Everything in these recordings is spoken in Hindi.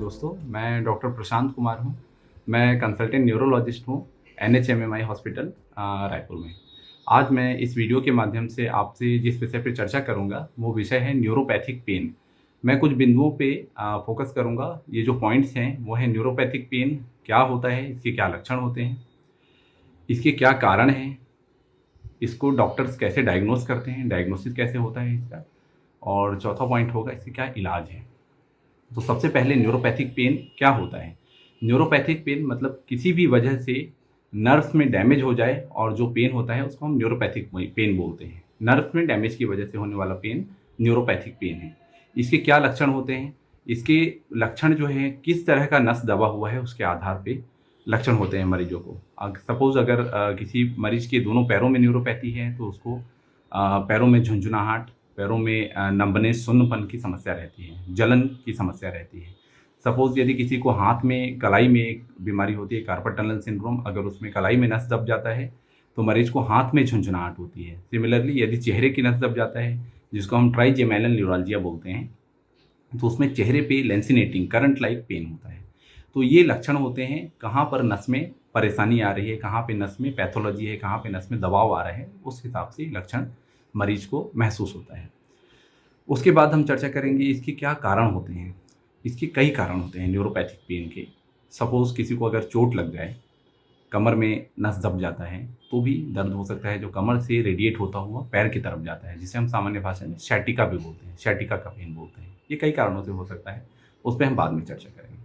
दोस्तों, मैं डॉक्टर प्रशांत कुमार हूँ। मैं कंसल्टेंट न्यूरोलॉजिस्ट हूँ, एनएचएमएमआई हॉस्पिटल रायपुर में। आज मैं इस वीडियो के माध्यम से आपसे जिस विषय पे चर्चा करूँगा, वो विषय है न्यूरोपैथिक पेन। मैं कुछ बिंदुओं पे फ़ोकस करूँगा। ये जो पॉइंट्स हैं, वो है न्यूरोपैथिक पेन क्या होता है, इसके क्या लक्षण होते हैं, इसके क्या कारण हैं, इसको डॉक्टर्स कैसे डायग्नोज़ करते हैं, डायग्नोसिस कैसे होता है इसका, और चौथा पॉइंट होगा इसके क्या इलाज है। तो सबसे पहले न्यूरोपैथिक पेन क्या होता है? न्यूरोपैथिक पेन मतलब किसी भी वजह से नर्व्स में डैमेज हो जाए और जो पेन होता है उसको हम न्यूरोपैथिक पेन बोलते हैं। नर्व्स में डैमेज की वजह से होने वाला पेन न्यूरोपैथिक पेन है। इसके क्या लक्षण होते हैं? इसके लक्षण जो है किस तरह का नस दबा हुआ है उसके आधार पे लक्षण होते हैं मरीजों को। सपोज़ अगर किसी मरीज के दोनों पैरों में न्यूरोपैथी है तो उसको पैरों में झुंझुनाहट, पैरों में नंबनेस, सुन्नपन की समस्या रहती है, जलन की समस्या रहती है। सपोज़ यदि किसी को हाथ में कलाई में एक बीमारी होती है कार्पल टनल सिंड्रोम, अगर उसमें कलाई में नस दब जाता है तो मरीज को हाथ में झुंझुनाहट होती है। सिमिलरली यदि चेहरे की नस दब जाता है, जिसको हम ट्राइजेमिनल न्यूराल्जिया बोलते हैं, तो उसमें चेहरे पे लेंसिनेटिंग करंट लाइक पेन होता है। तो ये लक्षण होते हैं कहाँ पर नस में परेशानी आ रही है, कहाँ पे नस में पैथोलॉजी है, कहाँ पे नस में दबाव आ रहा है, उस हिसाब से लक्षण मरीज को महसूस होता है। उसके बाद हम चर्चा करेंगे इसके क्या कारण होते हैं। इसके कई कारण होते हैं न्यूरोपैथिक पेन के। सपोज़ किसी को अगर चोट लग जाए, कमर में नस दब जाता है, तो भी दर्द हो सकता है जो कमर से रेडिएट होता हुआ पैर की तरफ जाता है, जिसे हम सामान्य भाषा में सciatica भी बोलते हैं, sciatica का पेन बोलते हैं। ये कई कारणों से हो सकता है, उस पे हम बाद में चर्चा करेंगे।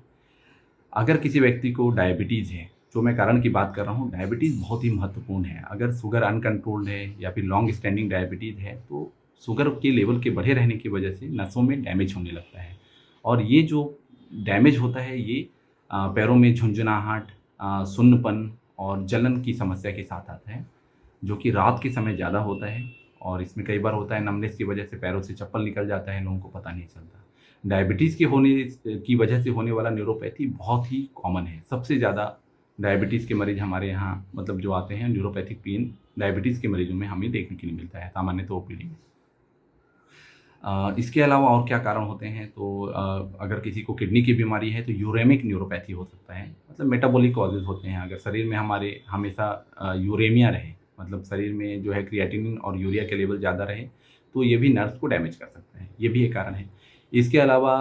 अगर किसी व्यक्ति को डायबिटीज़ है, जो मैं कारण की बात कर रहा हूँ, डायबिटीज़ बहुत ही महत्वपूर्ण है। अगर शुगर अनकंट्रोल्ड है या फिर लॉन्ग स्टैंडिंग डायबिटीज़ है, तो शुगर के लेवल के बढ़े रहने की वजह से नसों में डैमेज होने लगता है। और ये जो डैमेज होता है ये पैरों में झुंझुनाहट, सुन्नपन और जलन की समस्या के साथ आता है, जो कि रात के समय ज़्यादा होता है। और इसमें कई बार होता है नमनेस की वजह से पैरों से चप्पल निकल जाता है, लोगों को पता नहीं चलता। डायबिटीज़ के होने की वजह से होने वाला न्यूरोपैथी बहुत ही कॉमन है। सबसे ज़्यादा डायबिटीज़ के मरीज़ हमारे यहाँ मतलब जो आते हैं न्यूरोपैथिक पेन डायबिटीज़ के मरीजों में हमें देखने के लिए मिलता है, सामान्यतः ओपीडी में। इसके अलावा और क्या कारण होते हैं तो अगर किसी को किडनी की बीमारी है तो यूरेमिक न्यूरोपैथी हो सकता है, मतलब मेटाबॉलिक कॉजेज़ होते हैं। अगर शरीर में हमारे हमेशा यूरेमिया रहे, मतलब शरीर में जो है क्रिएटिनिन और यूरिया के लेवल ज़्यादा रहे, तो ये भी नर्व्स को डैमेज कर सकता है, ये भी एक कारण है। इसके अलावा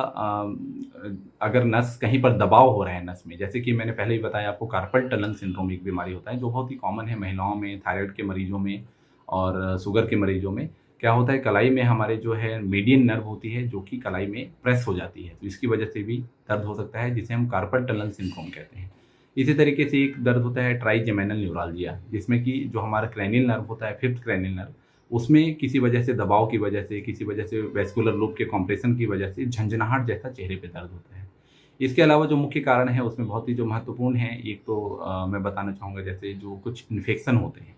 अगर नस कहीं पर दबाव हो रहा है नस में, जैसे कि मैंने पहले ही बताया आपको कार्पल टनल सिंड्रोम एक बीमारी होता है जो बहुत ही कॉमन है महिलाओं में, थायराइड के मरीजों में और शुगर के मरीजों में। क्या होता है कलाई में हमारे जो है मीडियन नर्व होती है जो कि कलाई में प्रेस हो जाती है, तो इसकी वजह से भी दर्द हो सकता है, जिसे हम कार्पल टनल सिंड्रोम कहते हैं। इसी तरीके से एक दर्द होता है ट्राइजेमिनल न्यूराल्जिया, जिसमें कि जो हमारा क्रैनियल नर्व होता है, फिफ्थ क्रैनियल नर्व, उसमें किसी वजह से दबाव की वजह से, किसी वजह से वेस्कुलर लूप के कॉम्प्रेशन की वजह से झंझनाहट जैसा चेहरे पे दर्द होता है। इसके अलावा जो मुख्य कारण है उसमें बहुत ही जो महत्वपूर्ण है, एक तो मैं बताना चाहूँगा जैसे जो कुछ इन्फेक्शन होते हैं,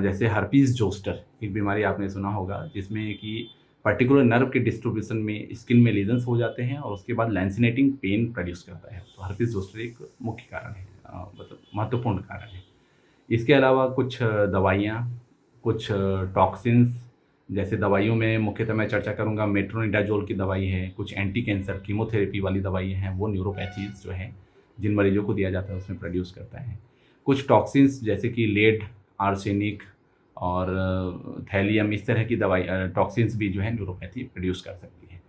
जैसे हर्पीज़ जोस्टर एक बीमारी आपने सुना होगा, जिसमें कि पर्टिकुलर नर्व के डिस्ट्रीब्यूशन में स्किन में लीजन्स हो जाते हैं और उसके बाद लैंसिनेटिंग पेन प्रोड्यूस करता है। तो हर्पीज़ जोस्टर एक मुख्य कारण है, मतलब महत्वपूर्ण कारण है। इसके अलावा कुछ दवाइयाँ, कुछ टॉक्सिन्स, जैसे दवाइयों में मुख्यतः मैं चर्चा करूँगा मेट्रोनिडाज़ोल की दवाई है, कुछ एंटी कैंसर कीमोथेरेपी वाली दवाइयाँ हैं, वो न्यूरोपैथीज़ जो हैं, जिन मरीजों को दिया जाता है उसमें प्रोड्यूस करता है। कुछ टॉक्सिन्स जैसे कि लेड, आर्सेनिक और थैलियम, इस तरह की दवाई टॉक्सिन्स भी जो है न्यूरोपैथी प्रोड्यूस कर सकती है।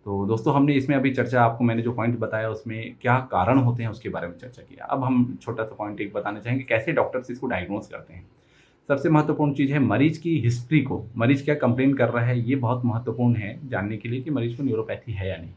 तो दोस्तों हमने इसमें अभी चर्चा आपको मैंने जो पॉइंट बताया उसमें क्या कारण होते हैं उसके बारे में चर्चा किया। अब हम छोटा-सा पॉइंट एक बताना चाहेंगे कैसे डॉक्टर्स इसको डायग्नोज़ करते हैं। सबसे महत्वपूर्ण चीज़ है मरीज़ की हिस्ट्री को, मरीज़ क्या कंप्लेन कर रहा है ये बहुत महत्वपूर्ण है जानने के लिए कि मरीज़ को न्यूरोपैथी है या नहीं।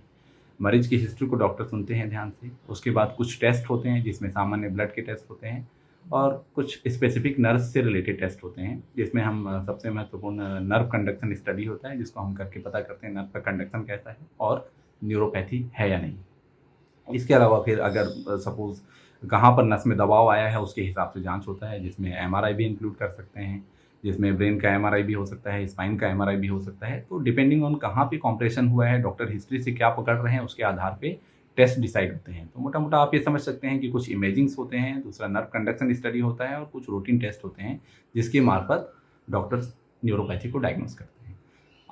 मरीज़ की हिस्ट्री को डॉक्टर सुनते हैं ध्यान से, उसके बाद कुछ टेस्ट होते हैं जिसमें सामान्य ब्लड के टेस्ट होते हैं और कुछ स्पेसिफिक नर्व से रिलेटेड टेस्ट होते हैं, जिसमें हम सबसे महत्वपूर्ण नर्व कंडक्शन स्टडी होता है जिसको हम करके पता करते हैं नर्व का कंडक्शन कैसा है और न्यूरोपैथी है या नहीं। इसके अलावा फिर अगर सपोज़ कहाँ पर नस में दबाव आया है उसके हिसाब से जाँच होता है, जिसमें एमआरआई भी इंक्लूड कर सकते हैं, जिसमें ब्रेन का एमआरआई भी हो सकता है, स्पाइन का एमआरआई भी हो सकता है। तो डिपेंडिंग ऑन कहाँ पे कॉम्प्रेशन हुआ है, डॉक्टर हिस्ट्री से क्या पकड़ रहे हैं उसके आधार पे टेस्ट डिसाइड होते हैं। तो मोटा-मोटा आप ये समझ सकते हैं कि कुछ इमेजिंग्स होते हैं, दूसरा नर्व कंडक्शन स्टडी होता है और कुछ रूटीन टेस्ट होते हैं, जिसके मार्फत डॉक्टर्स न्यूरोपैथी को डायग्नोज़ करते हैं।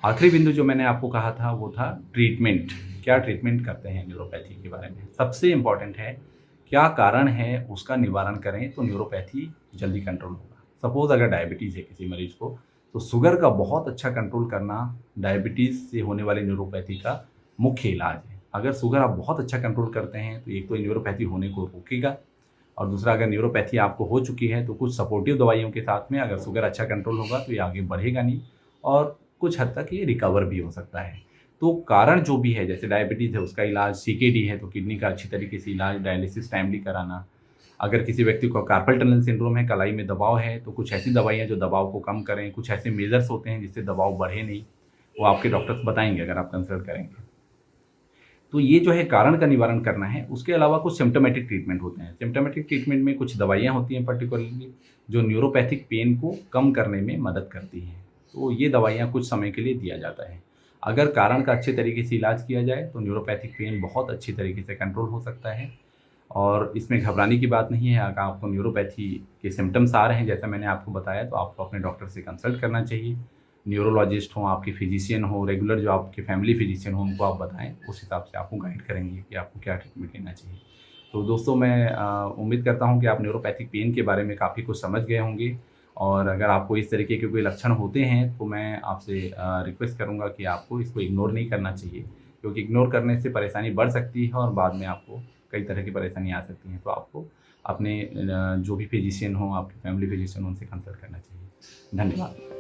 आखिरी बिंदु जो मैंने आपको कहा था वो था ट्रीटमेंट। क्या ट्रीटमेंट करते हैं न्यूरोपैथी के बारे में? सबसे इम्पोर्टेंट है, क्या कारण है उसका निवारण करें तो न्यूरोपैथी जल्दी कंट्रोल होगा। सपोज़ अगर डायबिटीज़ है किसी मरीज़ को, तो शुगर का बहुत अच्छा कंट्रोल करना डायबिटीज़ से होने वाली न्यूरोपैथी का मुख्य इलाज है। अगर शुगर आप बहुत अच्छा कंट्रोल करते हैं, तो एक तो न्यूरोपैथी होने को रोकेगा, और दूसरा अगर न्यूरोपैथी आपको हो चुकी है, तो कुछ सपोर्टिव दवाइयों के साथ में अगर शुगर अच्छा कंट्रोल होगा, तो ये आगे बढ़ेगा नहीं और कुछ हद तक ये रिकवर भी हो सकता है। तो कारण जो भी है, जैसे डायबिटीज़ है उसका इलाज, सीकेडी है तो किडनी का अच्छी तरीके से इलाज, डायलिसिस टाइमली कराना। अगर किसी व्यक्ति को कार्पल टनल सिंड्रोम है, कलाई में दबाव है, तो कुछ ऐसी दवाइयाँ जो दबाव को कम करें, कुछ ऐसे मेजर्स होते हैं जिससे दबाव बढ़े नहीं, वो आपके डॉक्टर्स बताएँगे अगर आप कंसल्ट करेंगे। तो ये जो है कारण का निवारण करना है। उसके अलावा कुछ सिम्प्टोमेटिक ट्रीटमेंट होते हैं। सिम्प्टोमेटिक ट्रीटमेंट में कुछ दवाइयाँ होती हैं पर्टिकुलरली, जो न्यूरोपैथिक पेन को कम करने में मदद करती हैं। तो ये दवाइयाँ कुछ समय के लिए दिया जाता है। अगर कारण का अच्छे तरीके से इलाज किया जाए तो न्यूरोपैथिक पेन बहुत अच्छी तरीके से कंट्रोल हो सकता है, और इसमें घबराने की बात नहीं है। अगर आपको न्यूरोपैथी के सिम्पटम्स आ रहे हैं जैसा मैंने आपको बताया, तो आपको अपने डॉक्टर से कंसल्ट करना चाहिए। न्यूरोलॉजिस्ट हों, आपके फिजिशियन हों, रेगुलर जो आपके फैमिली फिजिशियन हों, उनको आप बताएँ, उस हिसाब से आपको गाइड करेंगे कि आपको क्या ट्रीटमेंट लेना चाहिए। तो दोस्तों, मैं उम्मीद करता हूँ कि आप न्यूरोपैथिक पेन के बारे में काफ़ी कुछ समझ गए होंगे, और अगर आपको इस तरीके के कोई लक्षण होते हैं तो मैं आपसे रिक्वेस्ट करूँगा कि आपको इसको इग्नोर नहीं करना चाहिए, क्योंकि इग्नोर करने से परेशानी बढ़ सकती है और बाद में आपको कई तरह की परेशानी आ सकती हैं। तो आपको अपने जो भी फिजिशियन हों, आपके फैमिली फिजिशियन, उनसे कंसल्ट करना चाहिए। धन्यवाद।